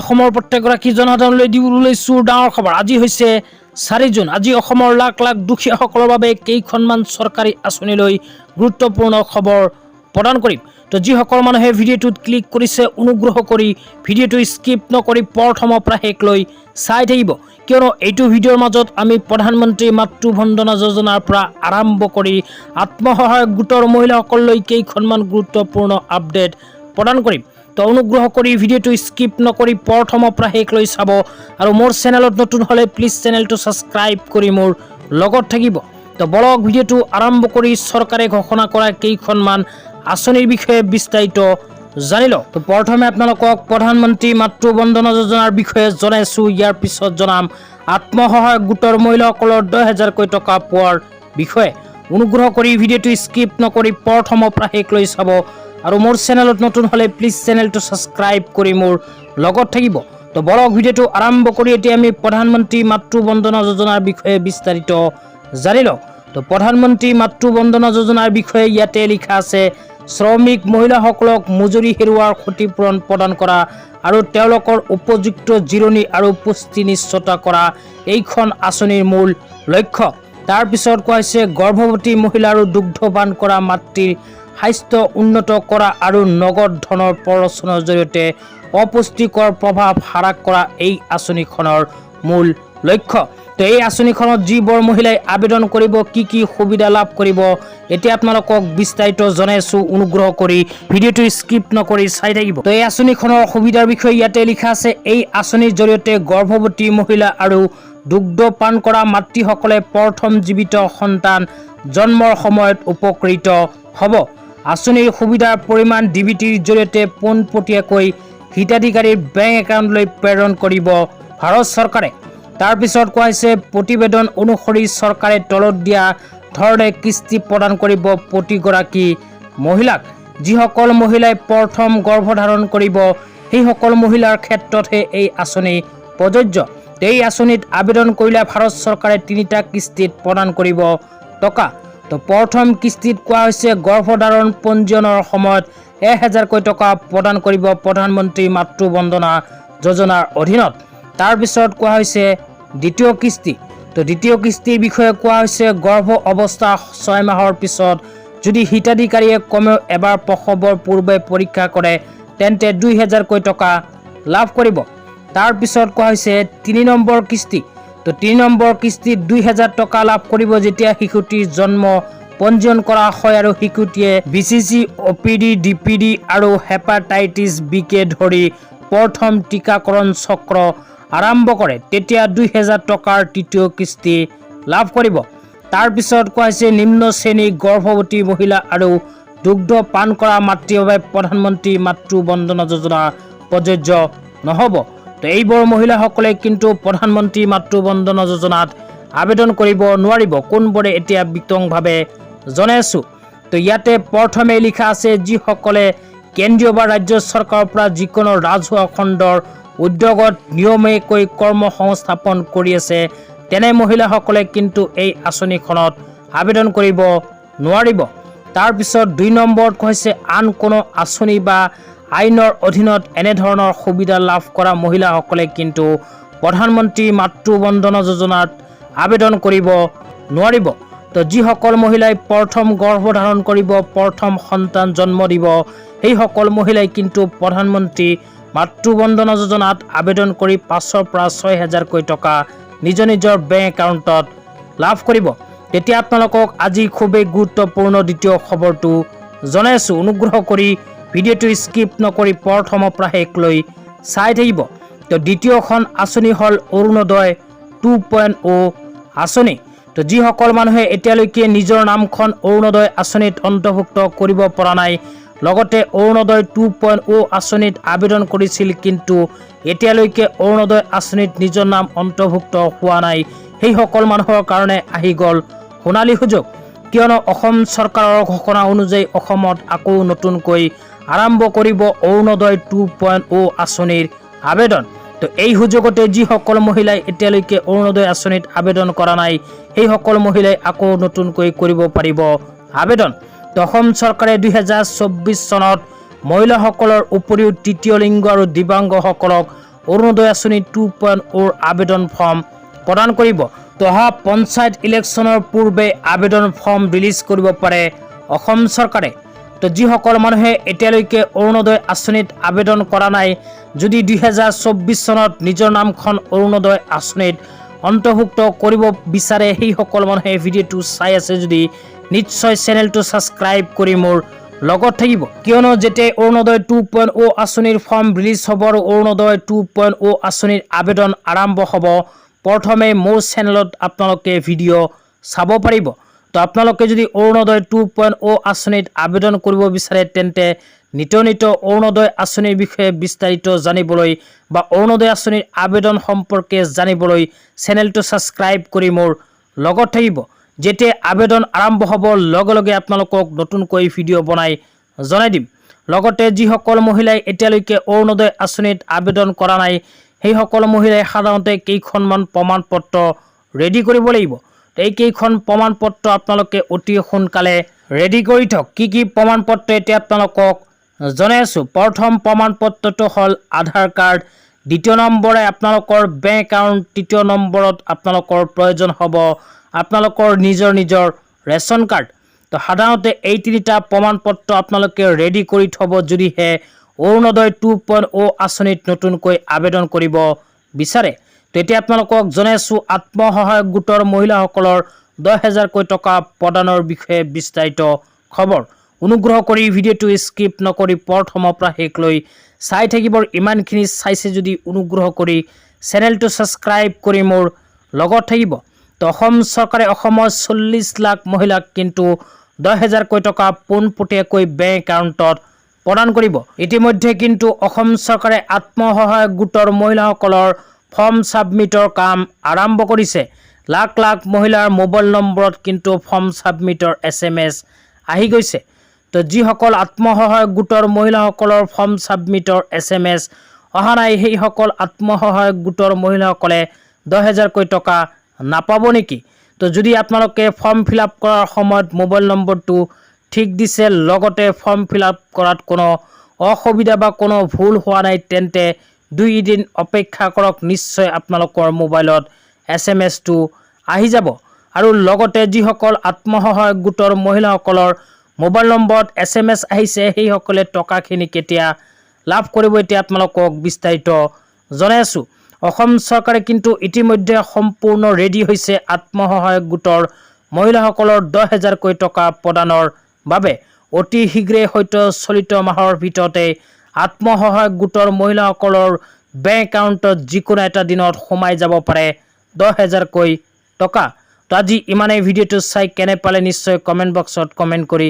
অসমৰ প্ৰত্যেকগৰাকী জনসাধাৰণলৈ দিবলৈ লৈছো ডাঙৰ খবৰ। আজি হৈছে 4 জুন। আজি অসমৰ লাখ লাখ দুখীয়াসকলৰ বাবে কেইখনমান চৰকাৰী আঁচনিলৈ গুৰুত্বপূৰ্ণ খবৰ প্ৰদান কৰিম। তো যিসকল মানুহে ভিডিঅ'টোত ক্লিক কৰিছে অনুগ্ৰহ কৰি ভিডিঅ'টো স্কিপ নকৰি প্ৰথমৰ পৰা শেষলৈ চাই থাকিব, কিয়নো এইটো ভিডিঅ'ৰ মাজত আমি প্ৰধানমন্ত্ৰী মাতৃ বন্দনা যোজনাৰ পৰা আৰম্ভ কৰি আত্মসহায়ক গোটৰ মহিলাসকললৈ কেইখনমান গুৰুত্বপূৰ্ণ আপডেট প্ৰদান কৰিম। তো অনুগ্ৰহ কৰি ভিডিঅ'টো স্কিপ নকৰি প্ৰথমৰ পৰা শেষলৈ চাব আৰু মোৰ চেনেলত নতুন হ'লে প্লিজ চেনেলটো ছাবস্ক্ৰাইব কৰি মোৰ লগত থাকিব। তো বলক ভিডিঅ'টো আৰম্ভ কৰি চৰকাৰে ঘোষণা কৰা কেইখনমান আঁচনিৰ বিষয়ে বিস্তাৰিত জানি লওঁ। তো প্ৰথমে আপোনালোকক প্ৰধানমন্ত্ৰী মাতৃ বন্দনা যোজনাৰ বিষয়ে জনাইছোঁ। ইয়াৰ পিছত জনাম আত্মসহায়ক গোটৰ মহিলাসকলৰ 10,000কৈ টকা পোৱাৰ বিষয়ে। অনুগ্ৰহ কৰি ভিডিঅ'টো স্কিপ নকৰি প্ৰথমৰ পৰা শেষলৈ চাব আৰু মোৰ চেনেলত নতুন হ'লে প্লিজ চেনেলটো ছাবস্ক্ৰাইব কৰি মোৰ লগত থাকিব। তো বলক ভিডিঅ'টো আৰম্ভ কৰি এতিয়া আমি প্ৰধানমন্ত্ৰী মাতৃ বন্দনা যোজনাৰ বিষয়ে বিস্তাৰিত জানি লওঁ। তো প্ৰধানমন্ত্ৰী মাতৃ বন্দনা যোজনাৰ বিষয়ে ইয়াতে লিখা আছে, শ্ৰমিক মহিলাসকলক মজুৰি হেৰুৱাৰ ক্ষতিপূৰণ প্ৰদান কৰা আৰু তেওঁলোকৰ উপযুক্ত জিৰণি আৰু পুষ্টি নিশ্চিত কৰা এইখন আঁচনিৰ মূল লক্ষ্য। তাৰ পিছত কোৱা হৈছে গৰ্ভৱতী মহিলা আৰু দুগ্ধপান কৰা মাতৃৰ স্বাস্থ্য উন্নত কৰা আৰু নগদ ধনৰ প্ৰৰোচনৰ জৰিয়তে অপুষ্টিকৰ প্ৰভাৱ হ্ৰাস কৰা এই আঁচনিখনৰ মূল লক্ষ্য। তো এই আঁচনিখনত যিবোৰ মহিলাই আবেদন কৰিব কি কি সুবিধা লাভ কৰিব এতিয়া আপোনালোকক বিস্তাৰিত জনাইছোঁ। অনুগ্ৰহ কৰি ভিডিঅ'টো স্কিপ নকৰি চাই থাকিব। তো এই আঁচনিখনৰ সুবিধাৰ বিষয়ে ইয়াতে লিখা আছে, এই আঁচনিৰ জৰিয়তে গৰ্ভৱতী মহিলা আৰু দুগ্ধপান কৰা মাতৃসকলে প্ৰথম জীৱিত সন্তান জন্মৰ সময়ত উপকৃত হ'ব। আঁচনিৰ সুবিধাৰ পৰিমাণ ডিবিটিৰ জৰিয়তে পোনপটীয়াকৈ হিতাধিকাৰীৰ বেংক একাউণ্টলৈ প্ৰেৰণ কৰিব ভাৰত চৰকাৰে। তাৰপিছত কোৱা হৈছে প্ৰতিবেদন অনুসৰি চৰকাৰে তলত দিয়া ধৰণে কিস্তি প্ৰদান কৰিব প্ৰতিগৰাকী মহিলাক। যিসকল মহিলাই প্ৰথম গৰ্ভধাৰণ কৰিব সেইসকল মহিলাৰ ক্ষেত্ৰতহে এই আঁচনি প্ৰযোজ্য। এই আঁচনিত আবেদন কৰিলে ভাৰত চৰকাৰে 3টা কিস্তিত প্ৰদান কৰিব টকা। তো প্ৰথম কিস্তিত কোৱা হৈছে গৰ্ভধাৰণ পঞ্জীয়নৰ সময়ত 1,000কৈ টকা প্ৰদান কৰিব প্ৰধানমন্ত্ৰী মাতৃ বন্দনা যোজনাৰ অধীনত। তাৰপিছত কোৱা হৈছে দ্বিতীয় কিস্তি। তো দ্বিতীয় কিস্তিৰ বিষয়ে কোৱা হৈছে গৰ্ভ অৱস্থা 6 মাহৰ পিছত যদি হিতাধিকাৰীয়ে কমেও এবাৰ প্ৰসৱৰ পূৰ্বে পৰীক্ষা কৰে তেন্তে 2,000কৈ টকা লাভ কৰিব। তাৰপিছত কোৱা হৈছে 3 নম্বৰ কিস্তি। তো 3 নম্বৰ কিস্তিত 2,000 টকা লাভ কৰিব যেতিয়া শিশুটিৰ জন্ম পঞ্জীয়ন কৰা হয় আৰু শিশুটিয়ে BCG, OPD, DPD আৰু হেপাটাইটিছ বিকে ধৰি প্ৰথম টীকাকৰণ চক্ৰ আৰম্ভ কৰে তেতিয়া 2,000 টকাৰ তৃতীয় কিস্তি লাভ কৰিব। তাৰপিছত কোৱা হৈছে নিম্ন শ্ৰেণীৰ গৰ্ভৱতী মহিলা আৰু দুগ্ধ পান কৰা মাতৃৰ বাবে প্ৰধানমন্ত্ৰী মাতৃ বন্দনা যোজনা প্ৰযোজ্য নহ'ব। তো এইবোৰ মহিলাসকলে কিন্তু প্ৰধানমন্ত্ৰী মাতৃ বন্দনা যোজনাত আবেদন কৰিব নোৱাৰিব। কোনবোৰে এতিয়া বিতংভাৱে জনাইছোঁ। তো ইয়াতে প্ৰথমে লিখা আছে যিসকলে কেন্দ্ৰীয় বা ৰাজ্য চৰকাৰৰ পৰা যিকোনো ৰাজহুৱা খণ্ডৰ উদ্যোগত নিয়মীয়াকৈ কৰ্ম সংস্থাপন কৰি আছে তেনে মহিলাসকলে কিন্তু এই আঁচনিখনত আবেদন কৰিব নোৱাৰিব। তাৰপিছত 2 নম্বৰত কৈছে আন কোনো আঁচনি বা আইনৰ অধীনত এনেধৰণৰ সুবিধা লাভ কৰা মহিলাসকলে কিন্তু প্ৰধানমন্ত্ৰী মাতৃ বন্দনা যোজনাত আবেদন কৰিব নোৱাৰিব। তো যিসকল মহিলাই প্ৰথম গৰ্ভধাৰণ কৰিব প্ৰথম সন্তান জন্ম দিব সেইসকল মহিলাই কিন্তু প্ৰধানমন্ত্ৰী মাতৃ বন্দনা যোজনাত আবেদন কৰি 500ৰ পৰা 6,000কৈ টকা নিজৰ নিজৰ বেংক একাউণ্টত লাভ কৰিব। তেতিয়া আপোনালোকক আজি খুবেই গুৰুত্বপূৰ্ণ দ্বিতীয় খবৰটো জনাইছোঁ। অনুগ্ৰহ কৰি ভিডিঅ'টো স্কিপ নকৰি প্ৰথমৰ পৰা শেষলৈ চাই থাকিব। তো দ্বিতীয়খন আঁচনি হ'ল অৰুণোদয় 2.0 আঁচনি। তো যিসকল মানুহে এতিয়ালৈকে নিজৰ নামখন অৰুণোদয় আঁচনিত অন্তৰ্ভুক্ত কৰিব পৰা নাই লগতে অৰুণোদয় 2.0 আঁচনিত আবেদন কৰিছিল কিন্তু এতিয়ালৈকে অৰুণোদয় আঁচনিত নিজৰ নাম অন্তৰ্ভুক্ত হোৱা নাই সেইসকল মানুহৰ কাৰণে আহি গ'ল সোণালী সুযোগ, কিয়নো অসম চৰকাৰৰ ঘোষণা অনুযায়ী অসমত আকৌ নতুনকৈ আৰম্ভ কৰিব অৰুণোদয় 2.0 আঁচনিৰ আবেদন। তো এই সুযোগতে যিসকল মহিলাই এতিয়ালৈকে অৰুণোদয় আঁচনিত আবেদন কৰা নাই সেইসকল মহিলাই আকৌ নতুনকৈ কৰিব পাৰিব আবেদন। তো অসম চৰকাৰে 2024 চনত মহিলাসকলৰ উপৰিও তৃতীয় লিংগ আৰু দিব্যাংগসকলক অৰুণোদয় আঁচনি 2.0 আবেদন ফৰ্ম প্ৰদান কৰিব। তো অহা পঞ্চায়ত ইলেকশ্যনৰ পূৰ্বে আবেদন ফৰ্ম ৰিলিজ কৰিব পাৰে অসম চৰকাৰে। তো যিসকল মানুহে এতিয়ালৈকে অৰুণোদয় আঁচনিত আবেদন কৰা নাই, যদি 2024 চনত নিজৰ নামখন অৰুণোদয় আঁচনিত অন্তৰ্ভুক্ত কৰিব বিচাৰে, সেইসকল মানুহে ভিডিঅ'টো চাই আছে যদি নিশ্চয় চেনেলটো ছাবস্ক্ৰাইব কৰি মোৰ লগত থাকিব, কিয়নো যেতিয়া অৰুণোদয় 2.0 আঁচনিৰ ফৰ্ম ৰিলিজ হ'ব আৰু অৰুণোদয় 2.0 আঁচনিৰ আবেদন আৰম্ভ হ'ব, প্ৰথমে মোৰ চেনেলত আপোনালোকে ভিডিঅ' চাব পাৰিব। তো আপোনালোকে যদি অৰুণোদয় 2.0 আঁচনিত আবেদন কৰিব বিচাৰে, তেন্তে নিত অৰুণোদয় আঁচনিৰ বিষয়ে বিস্তাৰিত জানিবলৈ বা অৰুণোদয় আঁচনিৰ আবেদন সম্পৰ্কে জানিবলৈ চেনেলটো ছাবস্ক্ৰাইব কৰি মোৰ লগত থাকিব। যেতিয়া আবেদন আৰম্ভ হ'ব লগে লগে আপোনালোকক নতুনকৈ ভিডিঅ' বনাই জনাই দিম। লগতে যিসকল মহিলাই এতিয়ালৈকে অৰুণোদয় আঁচনিত আবেদন কৰা নাই, সেইসকল মহিলাই সাধাৰণতে কেইখনমান প্ৰমাণ পত্ৰ ৰেডি কৰিব লাগিব। এই কেইখন প্ৰমাণ পত্ৰ আপোনালোকে অতি সোনকালে ৰেডি কৰি থওক। কি প্ৰমাণ পত্ৰ এতিয়া আপোনালোকক জনাই আছোঁ। প্ৰথম প্ৰমাণ পত্ৰটো হ'ল আধাৰ কাৰ্ড, দ্বিতীয় নম্বৰে আপোনালোকৰ বেংক একাউণ্ট, তৃতীয় নম্বৰত আপোনালোকৰ প্ৰয়োজন হ'ব আপোনালোকৰ নিজৰ ৰেচন কাৰ্ড। তো সাধাৰণতে এই তিনিটা প্ৰমাণ পত্ৰ আপোনালোকে ৰেডি কৰি থ'ব যদিহে অৰুণোদয় 2.0 আঁচনিত নতুনকৈ আবেদন কৰিব বিচাৰে। তো এতিয়া আপোনালোকক জনাই আছোঁ আত্মসহায়ক গোটৰ মহিলাসকলৰ 10,000কৈ টকা প্ৰদানৰ বিষয়ে বিস্তাৰিত খবৰ। অনুগ্ৰহ কৰি ভিডিঅ'টো স্কিপ নকৰি প্ৰথমৰ পৰা শেষলৈ চাই থাকিব। ইমানখিনি চাইছে যদি অনুগ্ৰহ কৰি চেনেলটো ছাবস্ক্ৰাইব কৰি মোৰ লগত থাকিব। তো অসম চৰকাৰে অসমৰ 40 লাখ মহিলাক কিন্তু 10,000কৈ টকা পোনপটীয়াকৈ বেংক একাউণ্টত প্ৰদান কৰিব। ইতিমধ্যে কিন্তু অসম চৰকাৰে আত্মসহায়ক গোটৰ মহিলাসকলৰ ফৰ্ম ছাবমিটৰ কাম আৰম্ভ কৰিছে। লাখ লাখ মহিলাৰ মোবাইল নম্বৰত কিন্তু ফৰ্ম ছাবমিটৰ SMS আহি গৈছে। তো যিসকল আত্মসহায়ক গোটৰ মহিলাসকলৰ ফৰ্ম ছাবমিটৰ SMS অহা নাই, সেইসকল আত্মসহায়ক গোটৰ মহিলাসকলে 10,000কৈ টকা নাপাব নেকি? তো যদি আপোনালোকে ফৰ্ম ফিল আপ কৰাৰ সময়ত মোবাইল নম্বৰটো ঠিক দিছে, লগতে ফৰ্ম ফিল আপ কৰাত কোনো অসুবিধা বা কোনো ভুল হোৱা নাই, তেন্তে 2 দিন অপেক্ষা কৰক, নিশ্চয় আপোনালোকৰ মোবাইলত SMS-টো আহি যাব। আৰু লগতে যিসকল আত্মসহায়ক গোটৰ মহিলাসকলৰ মোবাইল নম্বৰত SMS আহিছে, সেইসকলে টকাখিনি কেতিয়া লাভ কৰিব এতিয়া আপোনালোকক বিস্তাৰিত জনাই আছোঁ। অসম চৰকাৰে কিন্তু ইতিমধ্যে সম্পূৰ্ণ ৰেডি হৈছে আত্মসহায়ক গোটৰ মহিলাসকলৰ 10,000কৈ টকা প্ৰদানৰ বাবে। অতি শীঘ্ৰে হয়তো চলিত মাহৰ ভিতৰতে আত্মসহায়ক গোটৰ মহিলাসকলৰ বেংক একাউণ্টত যিকোনো এটা দিনত সোমাই যাব পাৰে 10,000কৈ টকা। তো আজি ইমানেই। ভিডিঅ'টো চাই কেনে পালে নিশ্চয় কমেণ্ট বক্সত কমেণ্ট কৰি